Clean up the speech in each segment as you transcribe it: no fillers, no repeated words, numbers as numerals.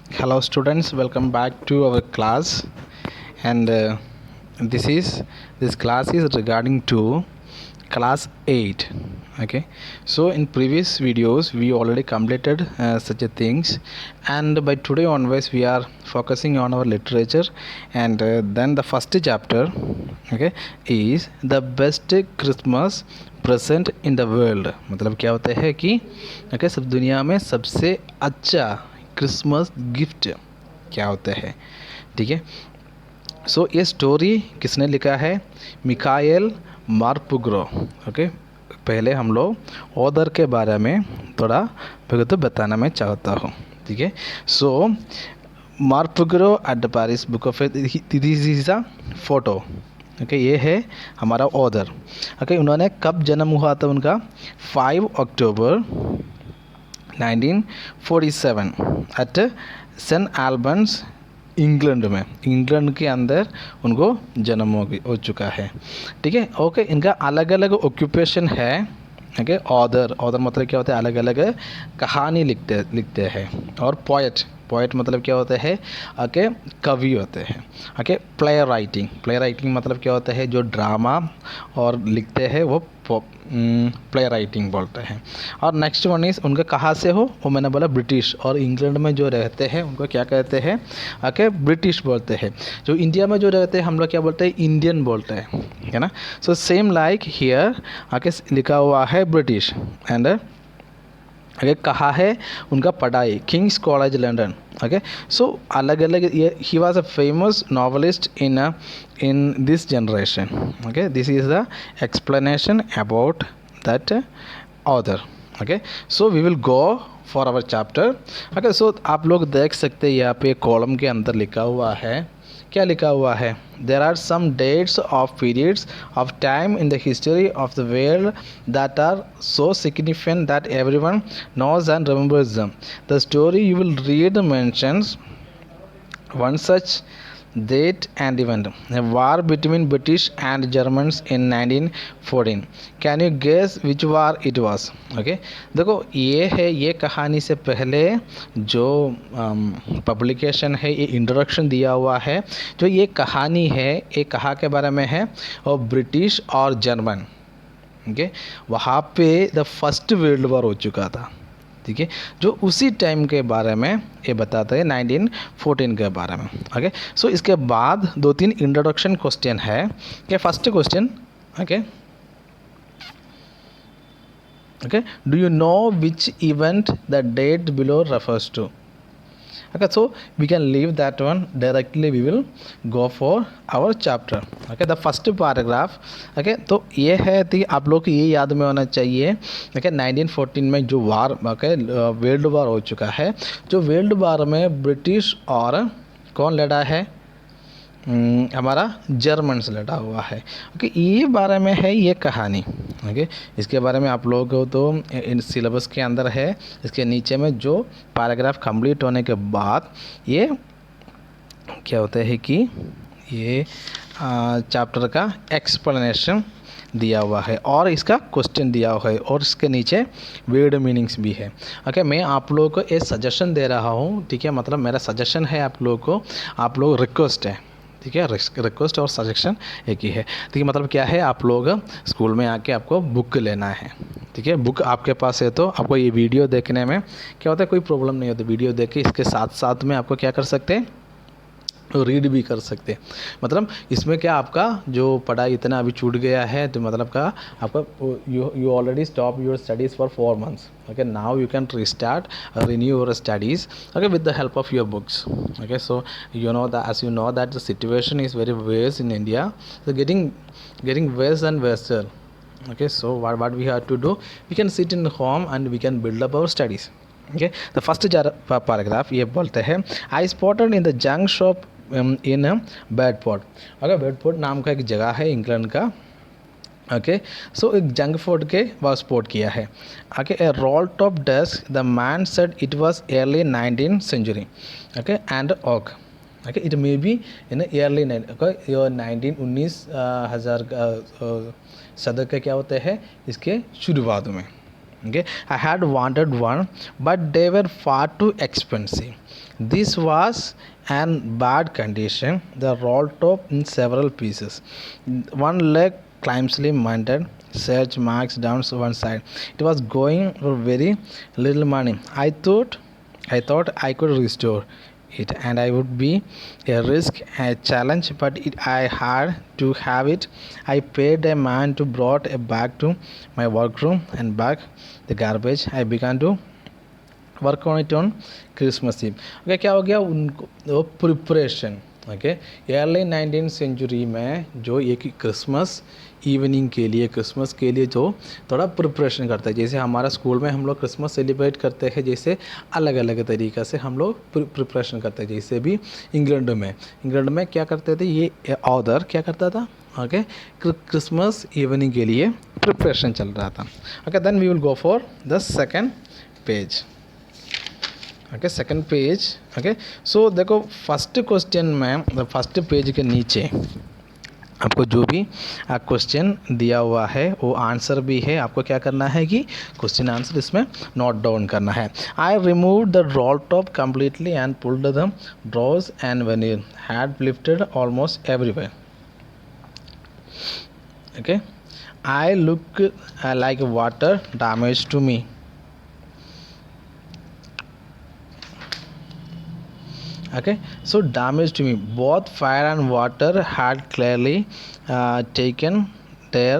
Hello students, welcome back to our class. And this class is regarding to class 8. Okay, so in previous videos we already completed such a things, and by today onwards we are focusing on our literature. And then the first chapter, okay, is the best Christmas present in the world. मतलब क्या होता है कि okay, सब दुनिया में सबसे अच्छा क्रिसमस गिफ्ट क्या होता है, ठीक है। सो ये स्टोरी किसने लिखा है? मिकाएल मार्पुग्रो। ओके, पहले हम लोग ऑथर के बारे में थोड़ा तो बताना मैं चाहता हूँ, ठीक है। सो मार्पुग्रो at the Paris book of this is a photo. Okay, ये है हमारा ऑथर। ओके, उन्होंने कब जन्म हुआ था उनका? 5 अक्टूबर 1947 एट सेंट एल्बन्स, इंग्लैंड में, इंग्लैंड के अंदर उनको जन्म हो चुका है, ठीक है। ओके, इनका अलग अलग ऑक्यूपेशन है। ओके, ऑथर मतलब क्या होता है? अलग अलग कहानी लिखते हैं। और पोएट मतलब क्या होता है? ओके, कवि होते हैं। ओके, प्ले राइटिंग मतलब क्या होता है? जो ड्रामा और लिखते हैं वो प्ले राइटिंग बोलते हैं। और नेक्स्ट वन इज़ उनका कहाँ से हो, वो मैंने बोला ब्रिटिश, और इंग्लैंड में जो रहते हैं उनको क्या कहते हैं? ओके, ब्रिटिश बोलते हैं। जो इंडिया में जो रहते हैं हम लोग क्या बोलते हैं? इंडियन बोलते हैं, है ना। सो सेम लाइक हियर आके लिखा हुआ है ब्रिटिश। एंड ओके, कहाँ है उनका पढ़ाई? King's College London. Okay, so अलग अलग ये he was a famous novelist in this generation. Okay, this is the explanation about that author. Okay, so we will go for our chapter. Okay, so आप लोग देख सकते हैं यहाँ पे कॉलम के अंदर लिखा हुआ है, क्या लिखा हुआ है? There are some dates of periods of time in the history of the world that are so significant that everyone knows and remembers them. The story you will read mentions one such date and event, a war between British and Germans in 1914. Can you guess which war it was? Okay, देखो ये है, ये कहानी से पहले जो publication है, ये इंट्रोडक्शन दिया हुआ है। जो ये कहानी है ये कहाँ के बारे में है? और ब्रिटिश और जर्मन, ओके, वहाँ पे द फर्स्ट वर्ल्ड वॉर हो चुका था, ठीक है। जो उसी टाइम के बारे में ये बताता है, 1914 के बारे में। ओके, सो इसके बाद 2-3 इंट्रोडक्शन क्वेश्चन है। क्या first question? Okay, okay, do you know which event the date below refers to? Okay, so we can leave that one directly. We will go for our chapter. Okay, the first paragraph. Okay, तो ये है कि आप लोग को ये याद में होना चाहिए। okay, 1914 में जो वार, okay, वर्ल्ड वार हो चुका है। जो वर्ल्ड वार में ब्रिटिश और कौन लड़ा है? हमारा जर्मन से लड़ा हुआ है। ओके, ये बारे में है ये कहानी। ओके, इसके बारे में आप लोगों को तो इन सिलेबस के अंदर है। इसके नीचे में जो पैराग्राफ कंप्लीट होने के बाद ये क्या होता है कि ये चैप्टर का एक्सप्लेनेशन दिया हुआ है और इसका क्वेश्चन दिया हुआ है और इसके नीचे वर्ड मीनिंग्स भी है। ओके, मैं आप लोगों को एक सजेशन दे रहा हूँ, ठीक है। मतलब मेरा सजेशन है आप लोगों को, आप लोग रिक्वेस्ट है, ठीक है। रिक्वेस्ट और सजेशन एक ही है, ठीक है। मतलब क्या है, आप लोग स्कूल में आके आपको बुक लेना है, ठीक है। बुक आपके पास है तो आपको ये वीडियो देखने में क्या होता है, कोई प्रॉब्लम नहीं होती। वीडियो देख के इसके साथ साथ में आपको क्या कर सकते हैं, रीड भी कर सकते हैं। मतलब इसमें क्या आपका जो पढ़ाई इतना अभी छूट गया है, तो मतलब का आपका you already stop your studies for 4 months. Okay, now you can restart, renew your studies, okay, with the help of your books. Okay, so you know that, as you know that the situation is very worse in India, so getting worse and worse. Okay, so what we have to do, we can sit in home and we can build up our studies. Okay, the first paragraph ये बोलते हैं, I spotted in the junk shop in Bedford. अगर Bedford नाम का एक जगह है England का। ओके, सो एक जंक फूड के वह स्पॉट किया है। Okay, a roll top desk, the man said it was early 19th century. Okay, and oak. Okay, it may be in early 19 हजार सदक के क्या होते हैं इसके शुरुआत में। Okay, I had wanted one, but they were far too expensive. This was an bad condition. The roll top in several pieces. One leg clumsily mounted, search marks down one side. It was going for very little money. I thought I could restore it, and I would be a risk, a challenge, but I had to have it. I paid a man to brought a bag to my workroom and back the garbage. I began to work on it on Christmas Eve. Okay, क्या हो गया उनको वो preparation. Okay, early 19th century में जो एक Christmas evening के लिए, क्रिसमस के लिए जो थोड़ा प्रिपरेशन करता है, जैसे हमारा स्कूल में हम लोग क्रिसमस सेलिब्रेट करते हैं, जैसे अलग अलग तरीक़े से हम लोग प्रिपरेशन करते हैं। जैसे भी इंग्लैंड में क्या करते थे, ये ऑथर क्या करता था, ओके, क्रिसमस इवनिंग के लिए प्रिपरेशन चल रहा था। Okay, then we will go for the second page. Okay, second page. Okay, so देखो फर्स्ट क्वेश्चन में फर्स्ट पेज के नीचे आपको जो भी क्वेश्चन दिया हुआ है वो आंसर भी है। आपको क्या करना है कि क्वेश्चन आंसर इसमें नोट डाउन करना है। I remove the roll top completely and pulled the drawers and veneer had lifted almost everywhere. Okay, I look like water damage to me. Okay, so damage to me, both fire and water had clearly taken their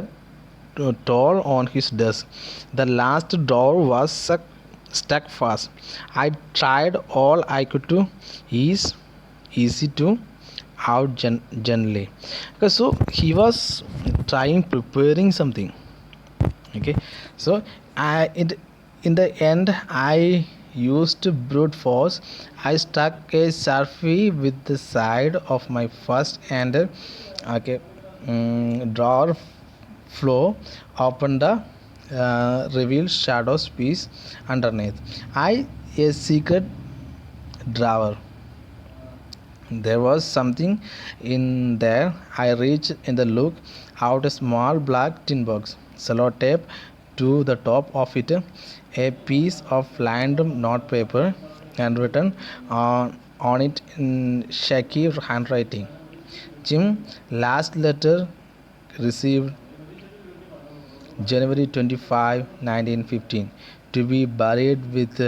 toll on his desk. The last door was stuck fast. I tried all I could to easy to out gently. Okay, so he was preparing something. Okay, so in the end I used brute force. I struck a sharpie with the side of my first and drawer floor, opened the revealed shadows piece underneath. A secret drawer. There was something in there. I reached in the look out a small black tin box, sellotape to the top of it, a piece of lined notepaper and written on it in shaky handwriting, Jim, last letter received January 25, 1915, to be buried with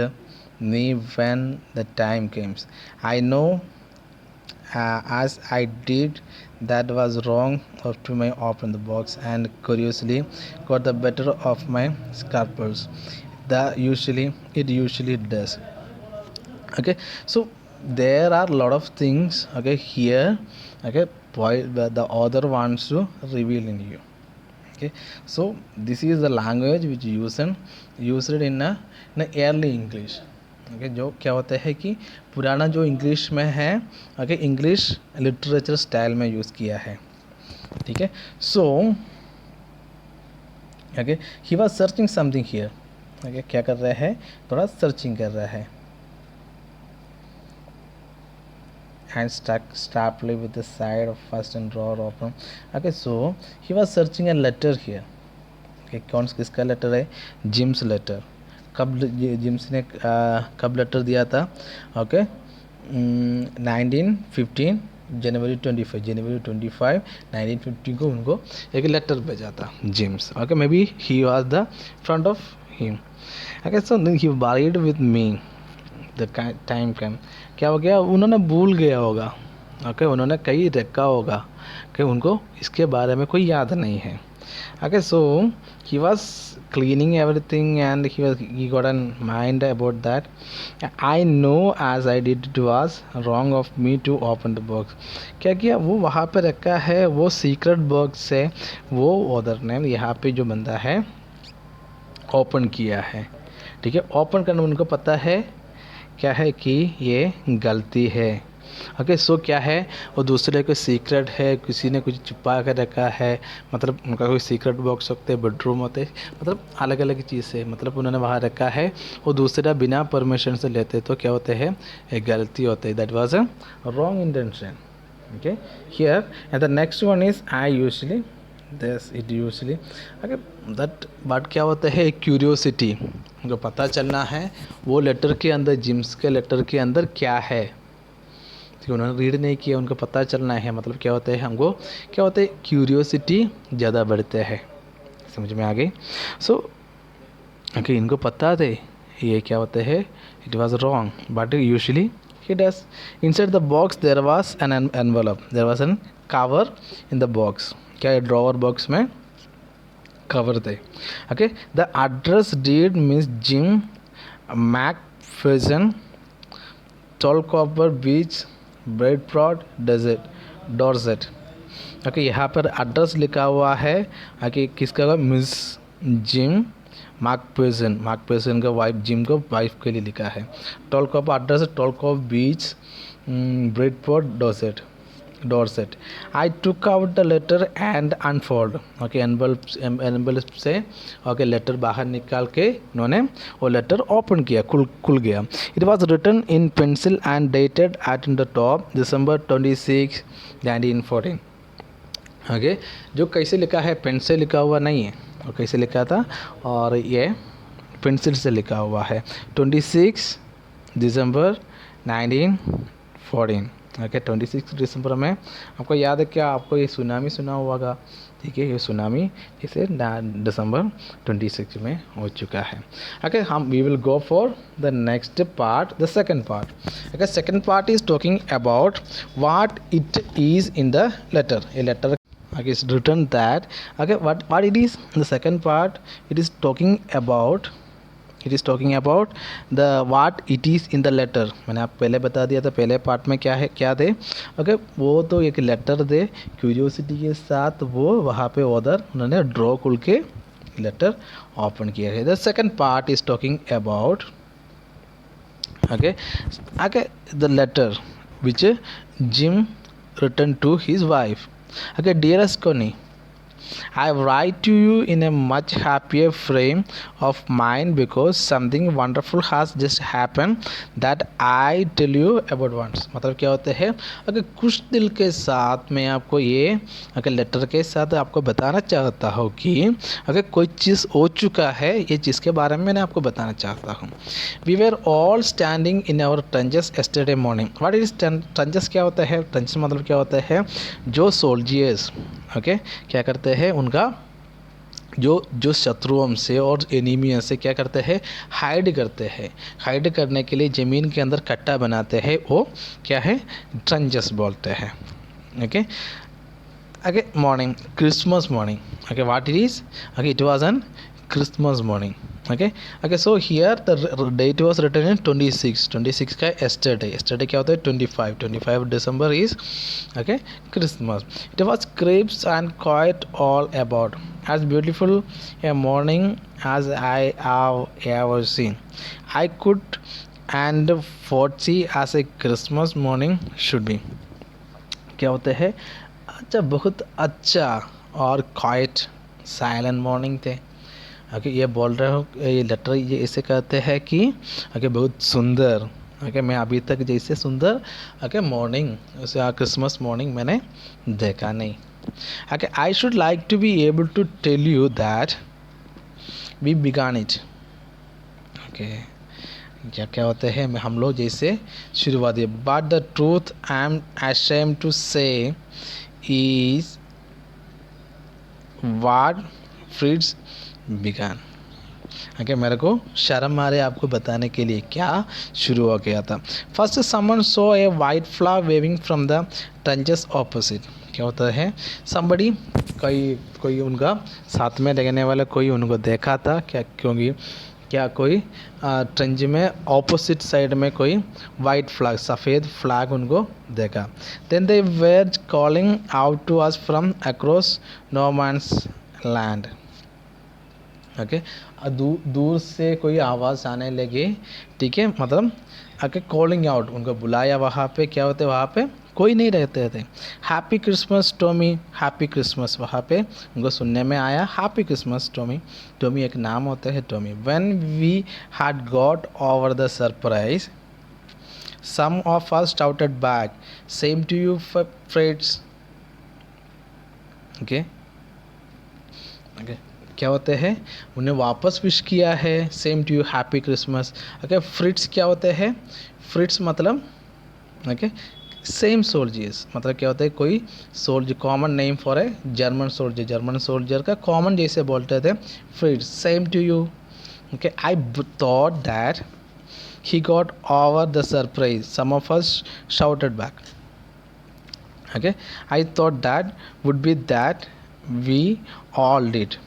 me when the time comes. I know as I did that was wrong to my open the box and curiously got the better of my scruples. It usually does. Okay, so there are a lot of things, okay, here, okay, the author wants to reveal in you. Okay, so this is the language which used in a early English. Okay, जो क्या होता है कि पुराना जो English में है, okay, English literature style में यूज़ किया है। ठीक है, so okay, he was searching something here. Okay, क्या कर रहा है, थोड़ा सर्चिंग कर रहा है। and stuck sharply with the side of first and drawer open. Okay, so he was searching a letter here. Okay, कौन किसका लेटर है, जिम्स लेटर। कब जिम्स ने कब लेटर दिया था, ओके, 1915 जनवरी 25 1915 को उनको एक लेटर भेजा था Jim's. Okay, maybe he was the front of him. Okay, so he buried with me the time came. क्या हो गया, उन्होंने भूल गया होगा, ओके, उन्होंने कहीं रखा होगा कि उनको इसके बारे में कोई याद नहीं है। Okay, so he was cleaning everything and he got a mind about that. I know as I did it was wrong of me to open the box. क्या किया, वो वहाँ पे रखा है, वो सीक्रेट बॉक्स से वो ऑथर ने यहाँ पे जो बंदा है ओपन किया है। ठीक है, ओपन करना उनको पता है क्या है कि ये गलती है। ओके, सो क्या है, वो दूसरे को सीक्रेट है, किसी ने कुछ छुपा कर रखा है, मतलब उनका कोई सीक्रेट बॉक्स होते हैं, बेडरूम होते हैं, मतलब अलग अलग चीज़ है, मतलब उन्होंने वहाँ रखा है, वो दूसरा बिना परमिशन से लेते तो क्या होते हैं, एक गलती होती है। That was a wrong intention. Okay, here and the next one is I usually this it usually okay that but क्या होता है क्यूरियोसिटी, उनको पता चलना है वो लेटर के अंदर, जिम्स के लेटर के अंदर क्या है, ठीक है, उन्होंने रीड नहीं किया, उनको पता चलना है, मतलब क्या होता है हमको क्या होता है क्यूरियोसिटी ज़्यादा बढ़ते हैं, समझ में आ गई। सो ओके इनको पता थे ये क्या होता है, it was wrong but usually he does. Inside the box there was an envelope, there was an cover in the box, क्या है ड्रॉवर बॉक्स में कवर थे। Okay the address did Miss Jim McPherson 12 copper beech Bradford desert Dorset. Okay यहाँ पर address लिखा हुआ है okay किसका, मिस जिम मार्क पर्सन का वाइफ, जिम को वाइफ के लिए लिखा है। Talk of address talk of beech Bradford Dorset. I took out the letter and unfold, okay envelope से ओके लेटर बाहर निकाल के उन्होंने वो लेटर ओपन किया, खुल गया। It was written in pencil and dated at the top December 26, 1914। Okay जो कैसे लिखा है, पेन से लिखा हुआ नहीं है, और कैसे लिखा था, और ये पेंसिल से लिखा हुआ है 26 दिसंबर 1914। ओके 26 दिसंबर में आपको याद है क्या, आपको ये सुनामी सुना होगा, ठीक है, ये सुनामी इसे दिसंबर 26 में हो चुका है। ओके हम we will go for the next part, the second part. Okay second part is talking about what it is in the letter, ये letter okay it's written that okay what it is. The second part it is talking about the what it is in the letter। मैंने आप पहले बता दिया था पहले part में क्या है, क्या थे। ओके वो तो एक लेटर दे क्यूरियोसिटी के साथ, वो वहाँ पे उधर उन्होंने ड्रॉ खुल के लेटर ओपन किया है। The second part is talking about okay the letter which Jim written to his wife। Okay, dearest Connie, I write to you in a much happier frame of mind because something wonderful has just happened that I tell you about once। मतलब क्या होता है, अगर खुश दिल के साथ मैं आपको ये अगर लेटर के साथ आपको बताना चाहता हूँ कि अगर कोई चीज़ हो चुका है, ये चीज़ के बारे में मैंने आपको बताना चाहता हूँ। We were all standing in our trenches yesterday morning। What is trenches, क्या होता है ट्रेंचेस, मतलब क्या होता है जो सोल्जियर्स ओके क्या करते हैं, उनका जो शत्रुओं से और एनिमियों से क्या करते हैं, हाइड करते हैं। हाइड करने के लिए ज़मीन के अंदर कट्टा बनाते हैं, वो क्या है ट्रेंचेस बोलते हैं। Okay okay morning, Christmas morning. Okay what it is, okay it was an Christmas morning। okay so here the date was written in 26 का yesterday क्या होता है 25 December is okay Christmas। it was crisp and quiet all about, as beautiful a morning as I have ever seen। I could and foresee as a Christmas morning should be। क्या होता है, अच्छा बहुत अच्छा और क्वाइट साइलेंट मॉर्निंग थे। Okay ये बोल रहे हो, ये लेटर ये ऐसे कहते हैं कि ओके बहुत सुंदर, ओके मैं अभी तक जैसे सुंदर ओके मॉर्निंग उसे क्रिसमस मॉर्निंग मैंने देखा नहीं। Okay I should like to be able to tell you that we began it. Okay क्या क्या होते हैं, हम लोग जैसे शुरुआत है, but the truth I am ashamed to say is what Fritz began. Okay मेरे को शर्म आ रही है आपको बताने के लिए क्या शुरू हो गया था। First someone saw a white flower waving from the trenches opposite. क्या होता है, somebody कोई उनका साथ में रहने वाला कोई उनको देखा था क्या, क्योंकि क्या कोई ट्रेंच में ऑपोजिट साइड में कोई वाइट फ्लैग सफ़ेद फ्लैग उनको देखा। Then they were calling out to us from across no man's land. Okay दूर से कोई आवाज़ आने लगी, ठीक है, मतलब ओके कॉलिंग आउट उनको बुलाया, वहाँ पे क्या होते वहाँ पे कोई नहीं रहते थे। Happy Christmas Tommy, happy Christmas वहाँ पे उनको सुनने में आया, हैप्पी क्रिसमस टॉमी। टॉमी एक नाम होता है Tommy. When we had got over the surprise some of us shouted back same to you friends. Okay okay, क्या होते हैं, उन्हें वापस विश किया है, same to you, happy Christmas. Okay, Fritz क्या होते हैं, फ्रिट्स मतलब ओके सेम सोल्जर्स, मतलब क्या होता है, कोई soldier, common name for a German soldier, German soldier का कॉमन जैसे बोलते थे Fritz, same to you. Okay, I thought that he got over the surprise, some of us shouted back. Okay, I thought that would be that we all did.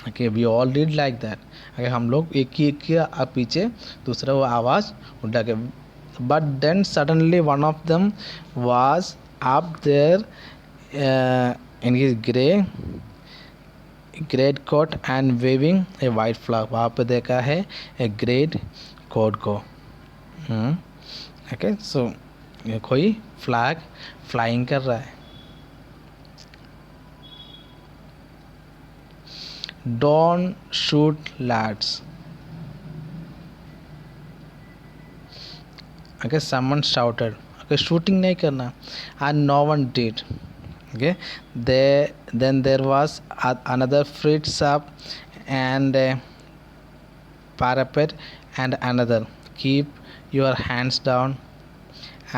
Okay, we all did like that. Okay, हम लोग एक ही के पीछे दूसरा वो आवाज़ उठा के, but then suddenly one of them was up there in his great coat and waving a white flag. वहाँ पे देखा है a great कोड को। ओके, सो कोई फ्लैग फ्लाइंग कर रहा है। Don't shoot lads. Okay, someone shouted. Okay, shooting नहीं करना, and no one did. Okay, then there was another fritz up and parapet and another, keep your hands down,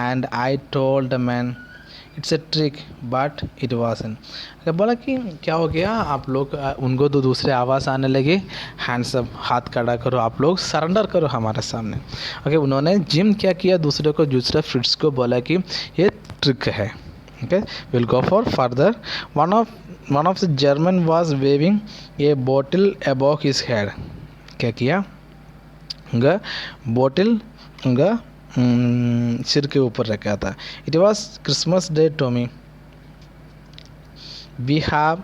and I told the man it's a trick but it wasn't. अगर बोला कि क्या हो गया, आप लोग उनको तो दूसरे आवाज़ आने लगे, हैंड्स अप, हाथ खड़ा करो, आप लोग सरेंडर करो हमारे सामने। ओके, उन्होंने जिम क्या किया, दूसरे को, दूसरे फ्रिट्स को बोला कि ये ट्रिक है। Okay, will go for further. One of the German was waving a bottle above his head. क्या किया, उनका बॉटल उनका सिर के ऊपर रखा था। It was Christmas Day Tommy, we have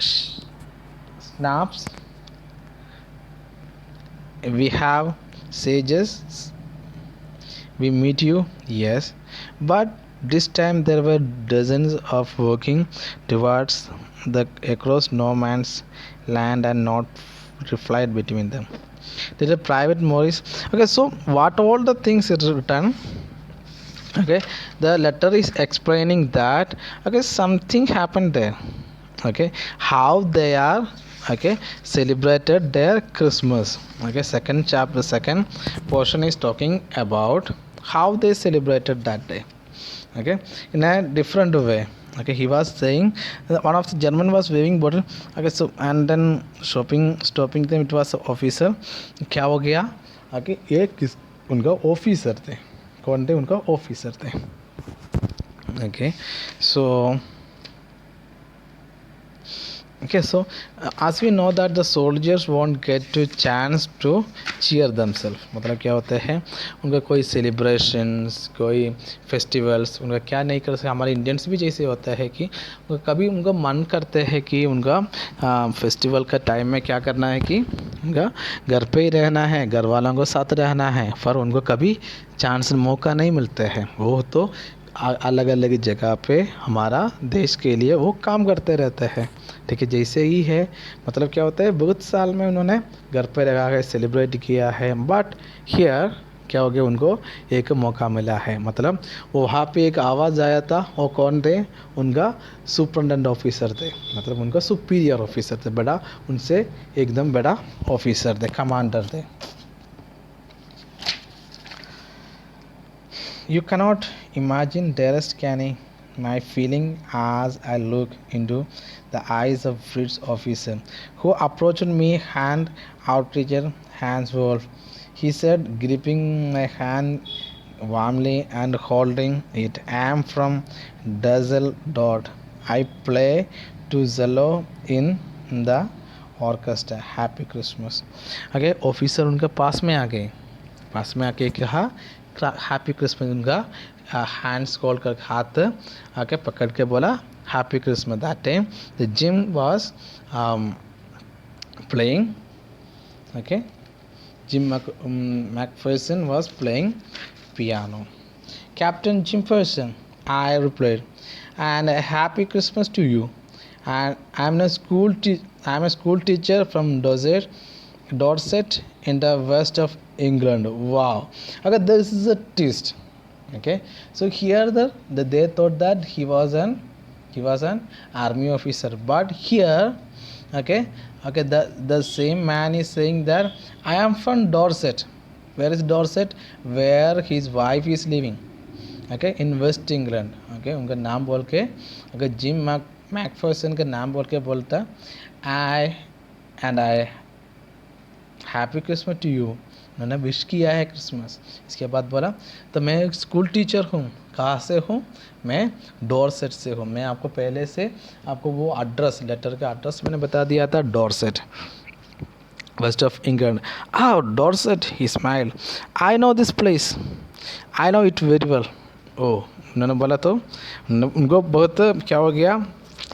schnapps, we have sausages, we meet you, yes, but this time there were dozens of working towards the across no man's land and not replied between them. There is a private Morris. Okay, so what all the things is written. Okay, the letter is explaining that okay something happened there. Okay, how they are okay celebrated their Christmas. Okay, second chapter, second portion is talking about how they celebrated that day. Okay, in a different way. Okay, he was saying one of the German was waving bottle. Okay, so and then stopping them, it was officer. क्या हो गया, okay, ये किस उनका officer थे, कौन थे, उनका ऑफिसर थे। Okay, so okay, so as we know that the soldiers won't get to chance to cheer themselves, मतलब क्या होता है, उनका कोई सेलिब्रेशंस, कोई फेस्टिवल्स उनका क्या नहीं कर सकते। हमारे इंडियंस भी जैसे होता है कि कभी उनका मन करते हैं कि उनका फेस्टिवल का टाइम में क्या करना है कि उनका घर पे ही रहना है, घर वालों को साथ रहना है, पर उनको कभी चांस मौका नहीं मिलते हैं। वो तो अलग अलग जगह पे हमारा देश के लिए वो काम करते रहते हैं। ठीक है, जैसे ही है, मतलब क्या होता है, बहुत साल में उन्होंने घर पे रह के सेलिब्रेट किया है, बट हियर क्या हो गया, उनको एक मौका मिला है। मतलब वहाँ पे एक आवाज़ आया था, वो कौन थे, उनका सुपरिटेंडेंट ऑफिसर थे, मतलब उनका सुपीरियर ऑफिसर थे, बड़ा उनसे एकदम बड़ा ऑफिसर थे, कमांडर थे। You cannot imagine, dearest Kenny, my feeling as I look into the eyes of Fritz officer, who approached me hand outstretched, hands wolf. He said, gripping my hand warmly and holding it, I am from Dusseldorf. I play to Zello in the orchestra. Happy Christmas. Okay, officer उनके पास में आ गए, पास में आके कहा happy Christmas. उनका hands call कर, हाथ आके पकड़ के बोला happy Christmas. That time the gym was playing, okay, gym Macpherson was playing piano. Captain Jimferson, I replied, and a happy Christmas to you. And I'm a school teacher from Dorset in the west of England. Wow. Okay, this is a twist. Okay, so here they thought that he was an army officer, but here Okay, okay. The same man is saying that I am from Dorset. Where is Dorset? Where his wife is living. Okay, in West England. Okay, उनका नाम बोल के अगर gym Macpherson का नाम बोल के बोलता I and I happy Christmas to you, उन्होंने विश किया है क्रिसमस। इसके बाद बोला तो मैं एक स्कूल टीचर हूँ। कहाँ से हूँ? मैं डॉर्सेट से हूँ। मैं आपको पहले से आपको वो एड्रेस, लेटर का एड्रेस मैंने बता दिया था, Dorset, west of England. Ah, Dorset, he smiled. I know this place. I know it very well. ओह, उन्होंने बोला तो उनको बहुत क्या हो गया,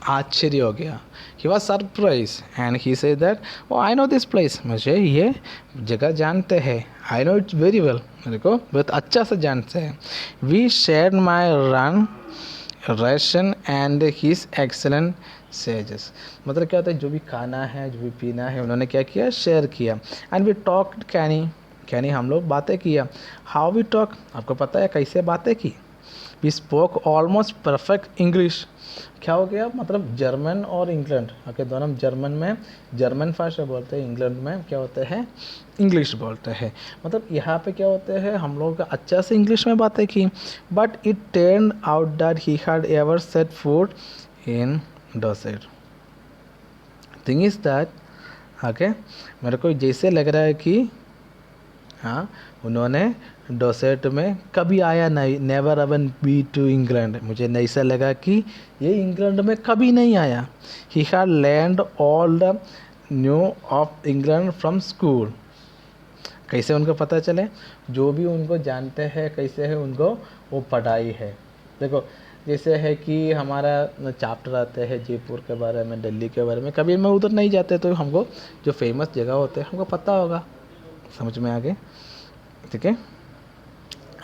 आश्चर्य हो गया। He was surprise and he said that oh I know this place, मुझे ये जगह जानते हैं। I know it very well, मेरे को बहुत अच्छा से जानते हैं। We share my rum ration and his excellent sausages, मतलब क्या होता है, जो भी खाना है, जो भी पीना है, उन्होंने क्या किया, शेयर किया। एंड वी टॉक कैनी, कैनी हम लोग बातें किया। हाउ वी टॉक, आपको पता है कैसे बातें की? We spoke almost perfect English. क्या हो गया, मतलब जर्मन और इंग्लैंड, ओके, दोनों जर्मन में जर्मन भाषा बोलते हैं, इंग्लैंड में क्या होते हैं, इंग्लिश बोलते हैं। मतलब यहाँ पे क्या होते हैं, हम लोग अच्छा से इंग्लिश में बातें की। But it turn out that he had ever set food in Dorset. Thing is that, okay, मेरे को जैसे लग रहा है कि हाँ, उन्होंने डोसेट में कभी आया नहीं, never have been to England. मुझे ऐसा लगा कि ये इंग्लैंड में कभी नहीं आया। He had learned all the new of England from school. कैसे उनको पता चले, जो भी उनको जानते हैं कैसे है उनको वो पढ़ाई है। देखो जैसे है कि हमारा चैप्टर आते हैं जयपुर के बारे में, दिल्ली के बारे में, कभी मैं उधर नहीं जाते तो हमको जो फेमस जगह होते हैं हमको पता होगा, समझ में आ गए, ठीक है।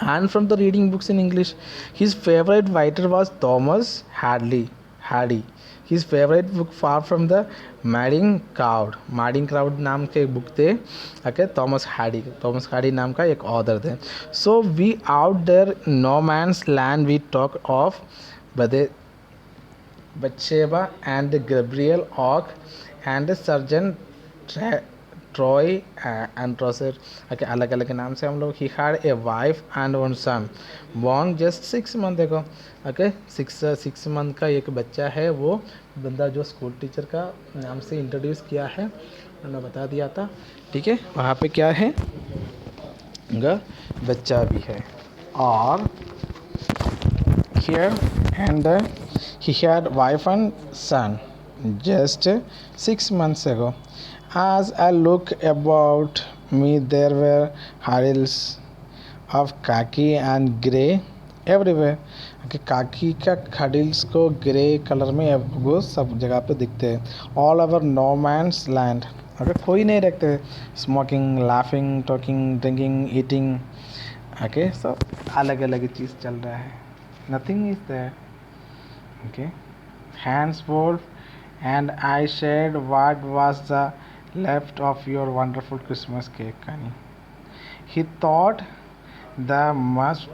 And from the reading books in English, his favorite writer was Thomas Hardy. His favorite book far from the Madding Crowd नाम के एक बुक थे, ओके, थॉमस हार्डी नाम का एक ऑथर थे। So we out there no man's land we talk of Bathsheba and Gabriel Oak and sergeant Troy and trouser, okay, अलग अलग नाम से हम लोग। He had a wife and one son born just 6 month, देखो, okay, 6 month का एक बच्चा है। वो बंदा जो स्कूल टीचर का नाम से इंट्रोड्यूस किया है मैंने बता दिया था, ठीक है। वहाँ पे क्या है, उनका बच्चा भी है। और here and he had wife and son just 6 months ago. As I look about me, there were hurdles of khaki and grey everywhere. Okay, खाकी का हडिल्स को ग्रे कलर में वो सब जगह पे दिखते हैं। All over no man's land, अगर कोई नहीं रखते। Smoking, laughing, talking, drinking, eating, okay, सब अलग अलग चीज़ चल रहा है। Nothing is there, okay. Hands full, and I shared what was the left of your wonderful Christmas cake, Kani. He thought the must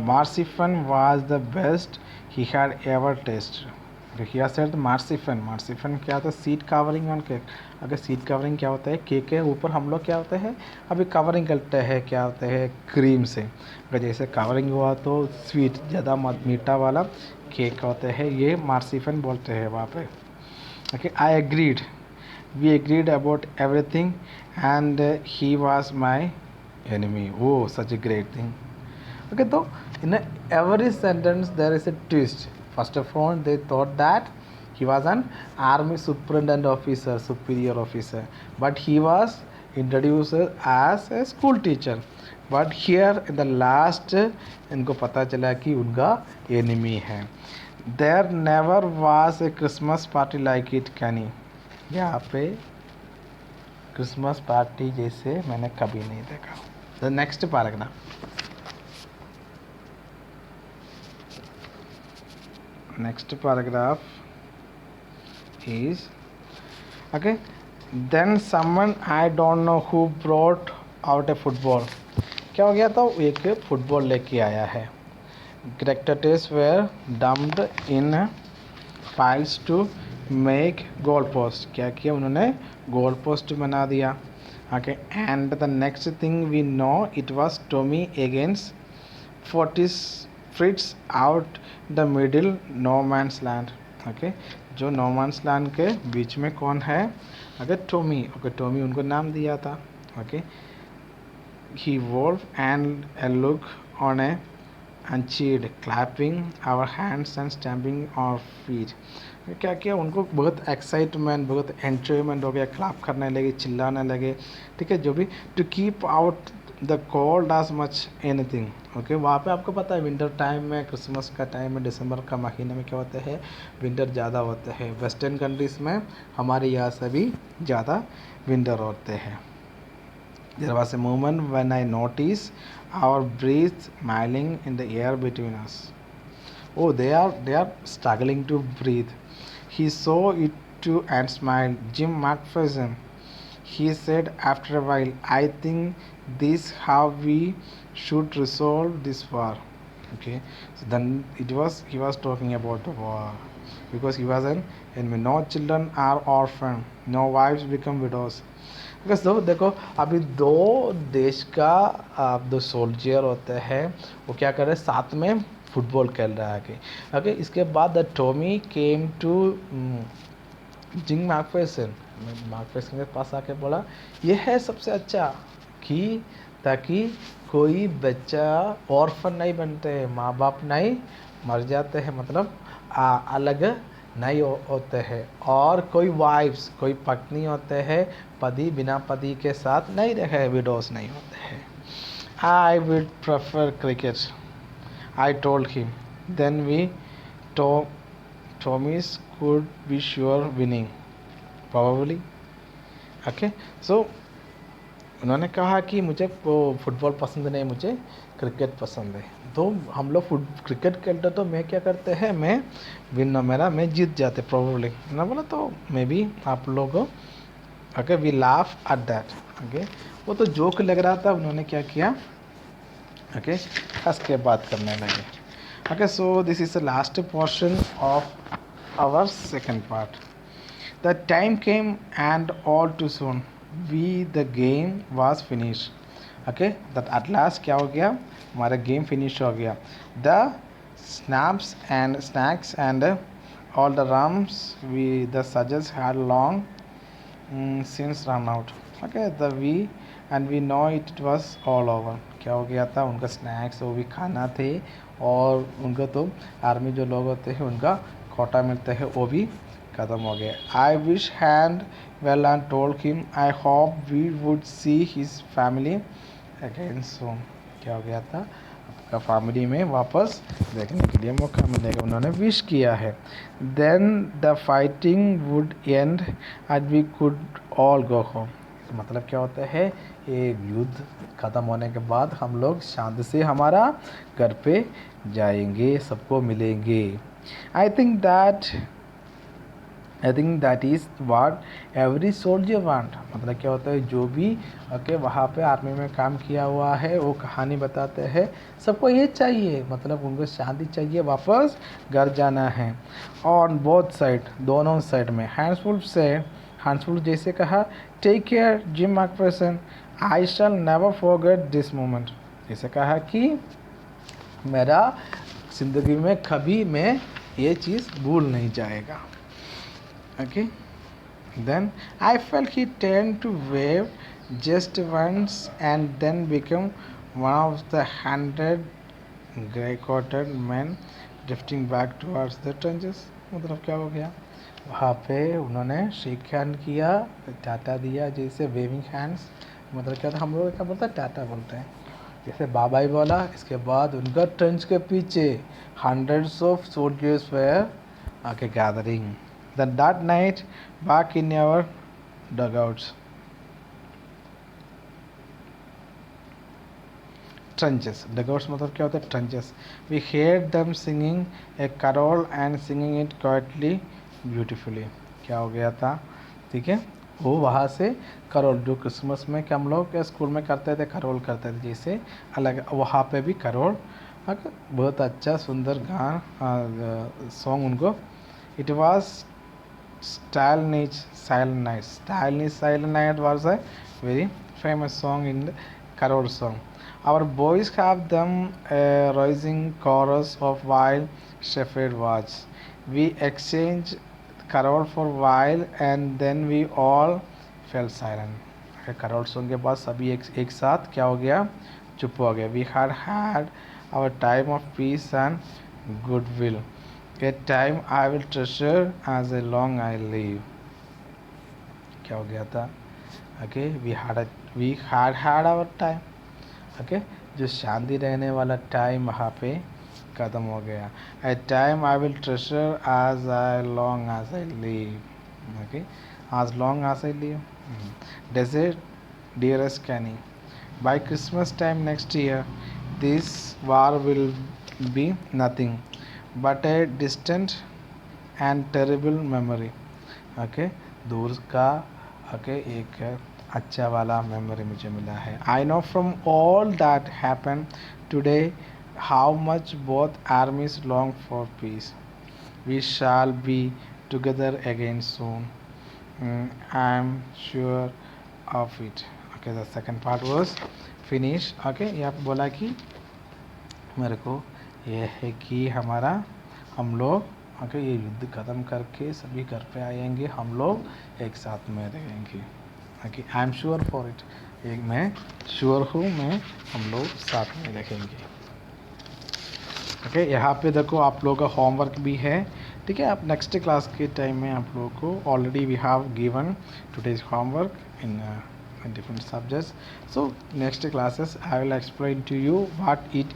marzipan was the best he had ever tasted. He has said marzipan क्या होता है, seat covering on cake. अगर seat covering क्या होता है, cake के ऊपर हम लोग क्या होता है अभी कवरिंग करते हैं, क्या होता है, क्रीम से। अगर जैसे कवरिंग हुआ तो स्वीट ज़्यादा मीठा वाला केक होता है, ये marzipan बोलते हैं वहाँ पे, okay. I agreed, we agreed about everything and he was my enemy. Oh, such a great thing, okay. So in every sentence there is a twist. First of all, they thought that he was an army superintendent officer, superior officer, but he was introduced as a school teacher. But here in the last इनको पता चला कि उनका enemy है। There never was a Christmas party like it, Kenny. यहाँ पे Christmas party जैसे मैंने कभी नहीं देखा। The next paragraph. Next paragraph is, okay, then someone I don't know who brought out a football. क्या हो गया था, एक फुटबॉल लेके आया है। Greatcoats were dumped in piles to make goal post, क्या किया उन्होंने, गोल पोस्ट बना दिया। Okay, and the next thing we know it was Tommy against 40 Fritz out the middle no man's land. Okay, जो no man's land के बीच में कौन है, अगर टॉमी। ओके, टॉमी उनको नाम दिया था। Okay, he wove and a look on a and cheered, clapping our hands and stamping our feet। क्या किया, उनको बहुत एक्साइटमेंट, बहुत एंजॉयमेंट हो गया, क्लैप करने लगे, चिल्लाने लगे। ठीक है, जो भी to keep out the cold as much anything. Okay, वहाँ पे आपको पता है विंटर टाइम में, क्रिसमस का टाइम में, दिसंबर का महीने में क्या होता है, विंटर ज़्यादा होते हैं। वेस्टर्न कंट्रीज़ में हमारे यहाँ से भी ज़्यादा विंटर होते हैं। There was a moment when I noticed our breath smiling in the air between us. Oh, they are struggling to breathe. He saw it too and smiled. Jim McPherson, he said after a while, I think this how we should resolve this war. Okay, so then he was talking about the war because he was an enemy. No children are orphaned. No wives become widows. Because देखो अभी दो देश का दो soldier होते हैं, वो क्या कर रहे हैं, साथ में फुटबॉल खेल रहा है। ओके, इसके बाद द टॉमी केम टू जिंग मैकफेसन के पास आके बोला, ये है सबसे अच्छा कि ताकि कोई बच्चा ऑर्फन नहीं बनते, माँ बाप नहीं मर जाते हैं, मतलब अलग नहीं होते हैं, और कोई वाइफ्स, कोई पत्नी होते हैं, पति बिना पति के साथ नहीं रहे, विडोस नहीं होते हैं। I would prefer cricket, I told him, then we Tommies could be sure winning probably। Okay, so उन्होंने कहा कि मुझे फुटबॉल पसंद नहीं, मुझे क्रिकेट पसंद है। तो हम लोग क्रिकेट खेलते तो मैं क्या करते हैं, मैं जीत जाते प्रोबेबली ना, बोला तो मे बी आप लोग। Okay, we laugh at that. Okay, वो तो जोक लग रहा था, उन्होंने क्या किया, ओके, हंस के बात करने लगे। Okay, so this is the last portion of our second part। The time came and all too soon the game was finished। okay, that at last क्या हो गया, हमारा गेम फिनिश हो गया। The snacks and all the rums the surges had long since run out। okay, we know it was all over। क्या हो गया था, उनका स्नैक्स वो भी खाना थे, और उनका तो आर्मी जो लोग होते हैं उनका कोटा मिलता है, वो भी ख़त्म हो गया। I wish hand well and told him I hope we would see his family again soon. क्या हो गया था, आपका फैमिली में वापस देखने के लिए मौका मिलेगा, उन्होंने विश किया है। Then the fighting would end and we could all go home. मतलब क्या होता है, ये युद्ध ख़त्म होने के बाद हम लोग शांति से हमारा घर पे जाएंगे, सबको मिलेंगे। I think that is what every soldier want। मतलब क्या होता है, जो भी ओके वहाँ पे आर्मी में काम किया हुआ है वो कहानी बताते हैं, सबको ये चाहिए, मतलब उनको शांति चाहिए, वापस घर जाना है। ऑन बोथ साइड, दोनों साइड में। हैंड्सफुल जैसे कहा, take care Jim McPherson, I shall never forget this moment. जैसे कहा कि मेरा ज़िंदगी में कभी मैं ये चीज़ भूल नहीं जाएगा। Okay, then I felt he turn to wave just once and then become one of the 100 grey-coated men drifting back towards the trenches। मतलब क्या हो गया, वहाँ पे उन्होंने शेक हैंड किया, टाटा दिया, जैसे वेविंग हैंड्स। मतलब क्या था, हम लोग क्या बोलते हैं, टाटा बोलते हैं, जैसे बाबा ही बोला। इसके बाद उनका ट्रेंच के पीछे hundreds of soldiers were gathering। Then that night back in our dugouts, trenches, dugouts मतलब क्या होता है, trenches, we heard them singing a carol and singing it quietly beautifully। क्या हो गया था, ठीक है, वो वहाँ से करोल, जो क्रिसमस में कि हम लोग स्कूल में करते थे करोल करते थे, जैसे अलग वहाँ पे भी करोल। बहुत अच्छा सुंदर गाना सॉन्ग उनको। It was Silent Night was a very famous song in the Carol song. Our boys have them a rising chorus of while Shepherd watch. We exchanged Carol for while and then we all fell silent. Carol song के बाद सभी एक साथ क्या हो गया, चुप हो गया. We had had our time of peace and goodwill. A time I will treasure as long I live. क्या हो गया था? Okay, we had our time. Okay, जो शांति रहने वाला टाइम वहाँ पे ख़त्म हो गया. A time I will treasure as long as I live. Okay, as long as I live. Desert, dearest Kenny. By Christmas time next year, this war will be nothing but a distant and terrible memory. Okay, दूर का एक अच्छा वाला memory मुझे मिला है. I know from all that happened today how much both armies long for peace. We shall be together again soon. I am sure of it. Okay, the second part was finish. Okay, यहाँ पे बोला कि मेरे को ये है कि हम लोग ये युद्ध ख़त्म करके सभी घर पे आएंगे, हम लोग एक साथ में रहेंगे. Okay, I am sure for it. मैं श्योर हूँ, हम लोग साथ में रहेंगे. ओके, यहाँ पे देखो आप लोगों का होमवर्क भी है. ठीक है, आप नेक्स्ट क्लास के टाइम में आप लोगों को already we have given today's homework in different subjects. So next classes I will explain to you what it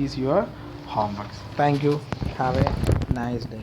is your homework. Thank you. Have a nice day.